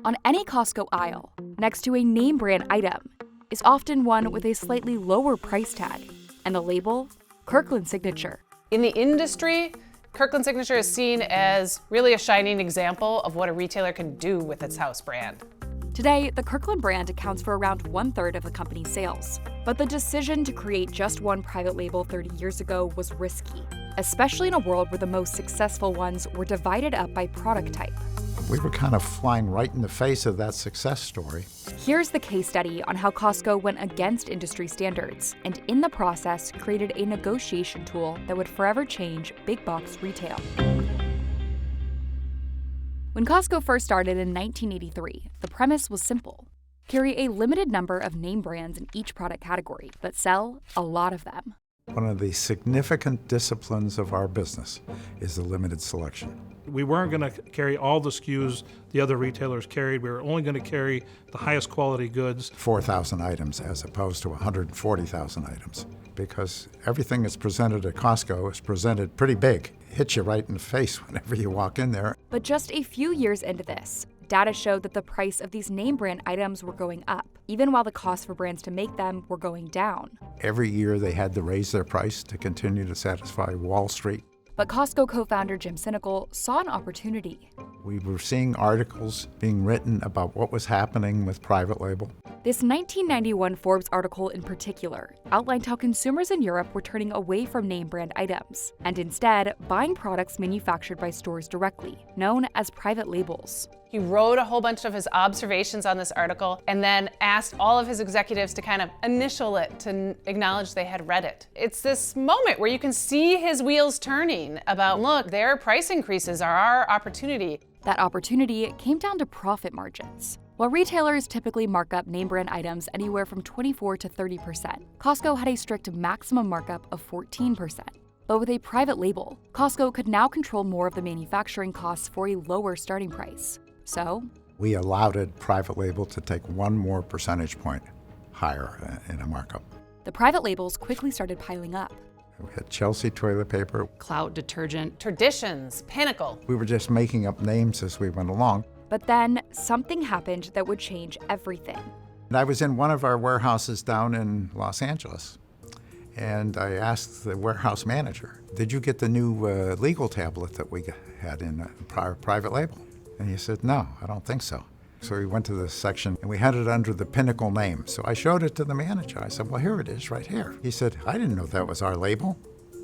On any Costco aisle, next to a name brand item, is often one with a slightly lower price tag, and the label, Kirkland Signature. In the industry, Kirkland Signature is seen as really a shining example of what a retailer can do with its house brand. Today, the Kirkland brand accounts for around 1/3 of the company's sales. But the decision to create just one private label 30 years ago was risky, especially in a world where the most successful ones were divided up by product type. We were kind of flying right in the face of that success story. Here's the case study on how Costco went against industry standards and in the process created a negotiation tool that would forever change big box retail. When Costco first started in 1983, the premise was simple. Carry a limited number of name brands in each product category, but sell a lot of them. One of the significant disciplines of our business is the limited selection. We weren't going to carry all the SKUs the other retailers carried. We were only going to carry the highest quality goods. 4,000 items as opposed to 140,000 items, because everything that's presented at Costco is presented pretty big. It hits you right in the face whenever you walk in there. But just a few years into this, data showed that the price of these name brand items were going up, even while the cost for brands to make them were going down. Every year they had to raise their price to continue to satisfy Wall Street. But Costco co-founder Jim Sinegal saw an opportunity. We were seeing articles being written about what was happening with private label. This 1991 Forbes article in particular outlined how consumers in Europe were turning away from name brand items and instead buying products manufactured by stores directly, known as private labels. He wrote a whole bunch of his observations on this article and then asked all of his executives to kind of initial it, to acknowledge they had read it. It's this moment where you can see his wheels turning about, look, their price increases are our opportunity. That opportunity came down to profit margins. While retailers typically mark up name brand items anywhere from 24 to 30%, Costco had a strict maximum markup of 14%. But with a private label, Costco could now control more of the manufacturing costs for a lower starting price. So, we allowed private label to take one more percentage point higher in a markup. The private labels quickly started piling up. We had Chelsea toilet paper, Clout detergent, Traditions, Pinnacle. We were just making up names as we went along. But then something happened that would change everything. And I was in one of our warehouses down in Los Angeles, and I asked the warehouse manager, did you get the new legal tablet that we had in private label? And he said, no, I don't think so. So we went to this section and we had it under the Pinnacle name. So I showed it to the manager. I said, well, here it is right here. He said, I didn't know that was our label.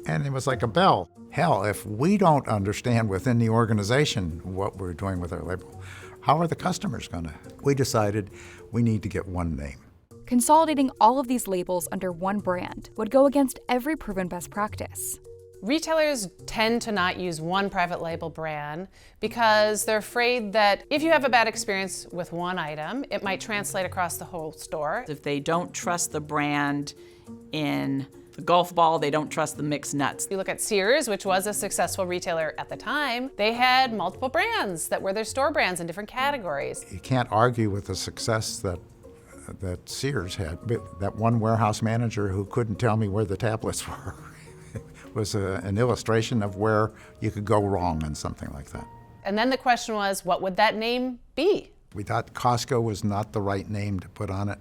And it was like a bell. Hell, if we don't understand within the organization what we're doing with our label, how are the customers gonna? We decided we need to get one name. Consolidating all of these labels under one brand would go against every proven best practice. Retailers tend to not use one private label brand because they're afraid that if you have a bad experience with one item, it might translate across the whole store. If they don't trust the brand in the golf ball, they don't trust the mixed nuts. You look at Sears, which was a successful retailer at the time, they had multiple brands that were their store brands in different categories. You can't argue with the success that Sears had. But that one warehouse manager who couldn't tell me where the tablets were was an illustration of where you could go wrong in something like that. And then the question was, what would that name be? We thought Costco was not the right name to put on it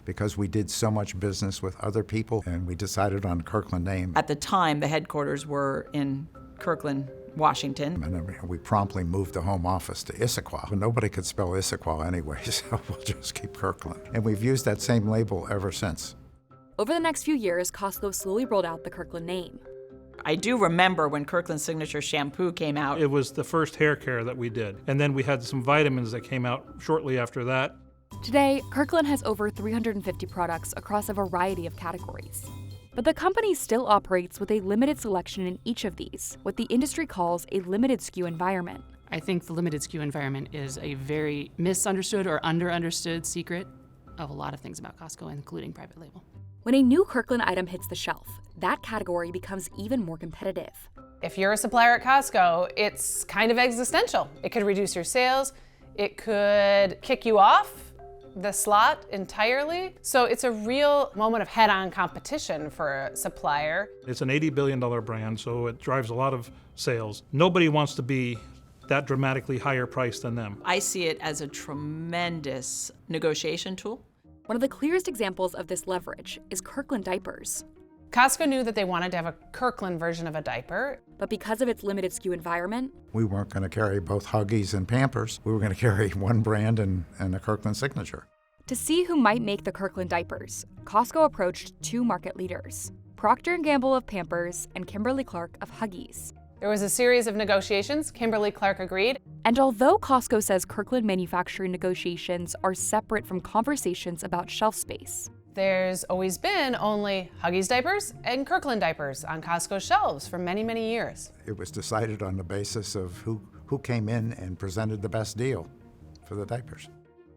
because we did so much business with other people, and we decided on Kirkland name. At the time, the headquarters were in Kirkland, Washington. And we promptly moved the home office to Issaquah. Nobody could spell Issaquah anyway, so we'll just keep Kirkland. And we've used that same label ever since. Over the next few years, Costco slowly rolled out the Kirkland name. I do remember when Kirkland Signature shampoo came out. It was the first hair care that we did. And then we had some vitamins that came out shortly after that. Today, Kirkland has over 350 products across a variety of categories. But the company still operates with a limited selection in each of these, what the industry calls a limited SKU environment. I think the limited SKU environment is a very misunderstood or underunderstood secret of a lot of things about Costco, including private label. When a new Kirkland item hits the shelf, that category becomes even more competitive. If you're a supplier at Costco, it's kind of existential. It could reduce your sales. It could kick you off the slot entirely. So it's a real moment of head-on competition for a supplier. It's an $80 billion brand, so it drives a lot of sales. Nobody wants to be that dramatically higher price than them. I see it as a tremendous negotiation tool. One of the clearest examples of this leverage is Kirkland diapers. Costco knew that they wanted to have a Kirkland version of a diaper. But because of its limited SKU environment, We weren't going to carry both Huggies and Pampers. We were going to carry one brand and a Kirkland Signature. to see who might make the Kirkland diapers, Costco approached two market leaders, Procter Gamble of Pampers and Kimberly-Clark of Huggies. There was a series of negotiations. Kimberly-Clark agreed. And although Costco says Kirkland manufacturing negotiations are separate from conversations about shelf space, There's always been only Huggies diapers and Kirkland diapers on Costco shelves for many, many years. It was decided on the basis of who came in and presented the best deal for the diapers.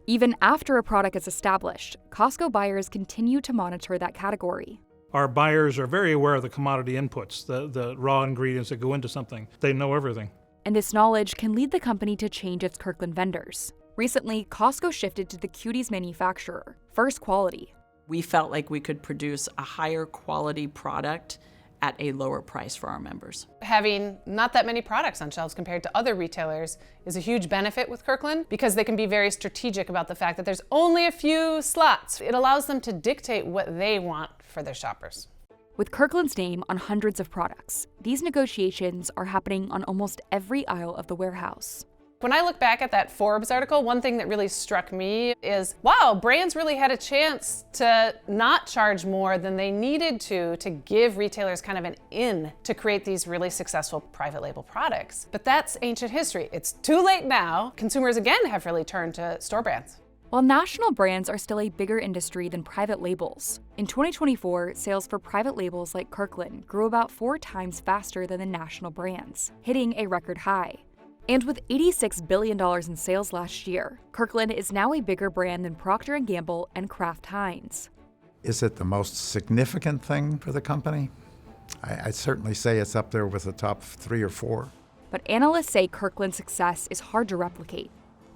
even after a product is established, Costco buyers continue to monitor that category. Our buyers are very aware of the commodity inputs, the raw ingredients that go into something. They know everything. And this knowledge can lead the company to change its Kirkland vendors. Recently, Costco shifted to the Cuties manufacturer, First Quality. We felt like we could produce a higher quality product at a lower price for our members. Having not that many products on shelves compared to other retailers is a huge benefit with Kirkland because they can be very strategic about the fact that there's only a few slots. It allows them to dictate what they want for their shoppers. With Kirkland's name on hundreds of products, these negotiations are happening on almost every aisle of the warehouse. When I look back at that Forbes article, one thing that really struck me is, wow, brands really had a chance to not charge more than they needed to give retailers kind of an in to create these really successful private label products. But that's ancient history. It's too late now. Consumers again have really turned to store brands. While national brands are still a bigger industry than private labels, in 2024, sales for private labels like Kirkland grew about 4 times faster than the national brands, hitting a record high. And with $86 billion in sales last year, Kirkland is now a bigger brand than Procter Gamble and Kraft-Heinz. Is it the most significant thing for the company? I'd certainly say it's up there with the top 3 or 4. But analysts say Kirkland's success is hard to replicate.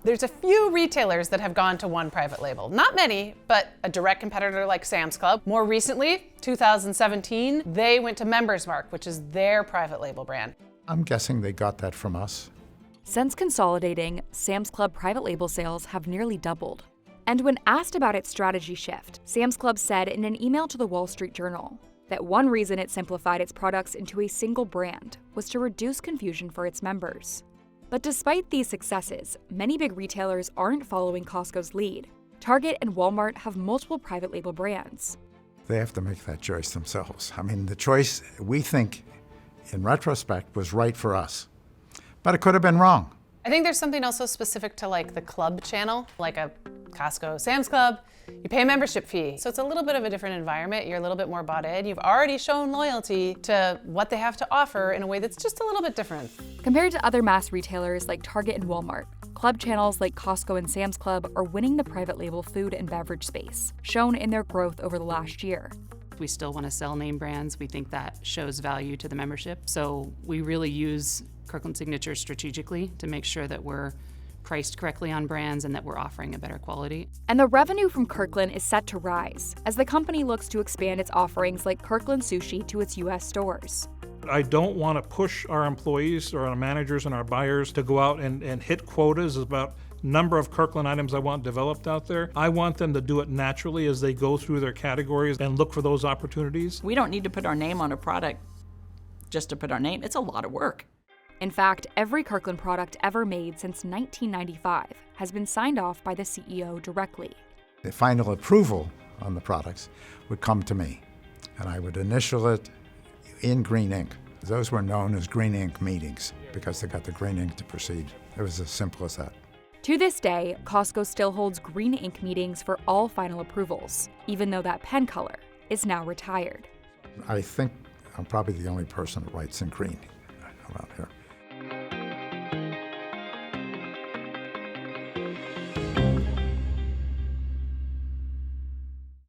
There's a few retailers that have gone to one private label. Not many, but a direct competitor like Sam's Club. More recently, 2017, they went to Member's Mark, which is their private label brand. I'm guessing they got that from us. Since consolidating, Sam's Club private label sales have nearly doubled. And when asked about its strategy shift, Sam's Club said in an email to the Wall Street Journal that one reason it simplified its products into a single brand was to reduce confusion for its members. But despite these successes, many big retailers aren't following Costco's lead. Target and Walmart have multiple private label brands. They have to make that choice themselves. I mean, the choice, we think, in retrospect, was right for us. But it could have been wrong. I think there's something also specific to like the club channel, like a Costco, Sam's Club. You pay a membership fee. So it's a little bit of a different environment. You're a little bit more bought in. You've already shown loyalty to what they have to offer in a way that's just a little bit different. Compared to other mass retailers like Target and Walmart, club channels like Costco and Sam's Club are winning the private label food and beverage space, shown in their growth over the last year. We still want to sell name brands. We think that shows value to the membership. So we really use Kirkland Signature strategically to make sure that we're priced correctly on brands and that we're offering a better quality. And the revenue from Kirkland is set to rise as the company looks to expand its offerings like Kirkland Sushi to its U.S. stores. I don't want to push our employees or our managers and our buyers to go out and hit quotas about number of Kirkland items I want developed out there. I want them to do it naturally as they go through their categories and look for those opportunities. We don't need to put our name on a product just to put our name. It's a lot of work. In fact, every Kirkland product ever made since 1995 has been signed off by the CEO directly. The final approval on the products would come to me, and I would initial it in green ink. Those were known as green ink meetings because they got the green ink to proceed. It was as simple as that. To this day, Costco still holds green ink meetings for all final approvals, even though that pen color is now retired. I think I'm probably the only person that writes in green ink.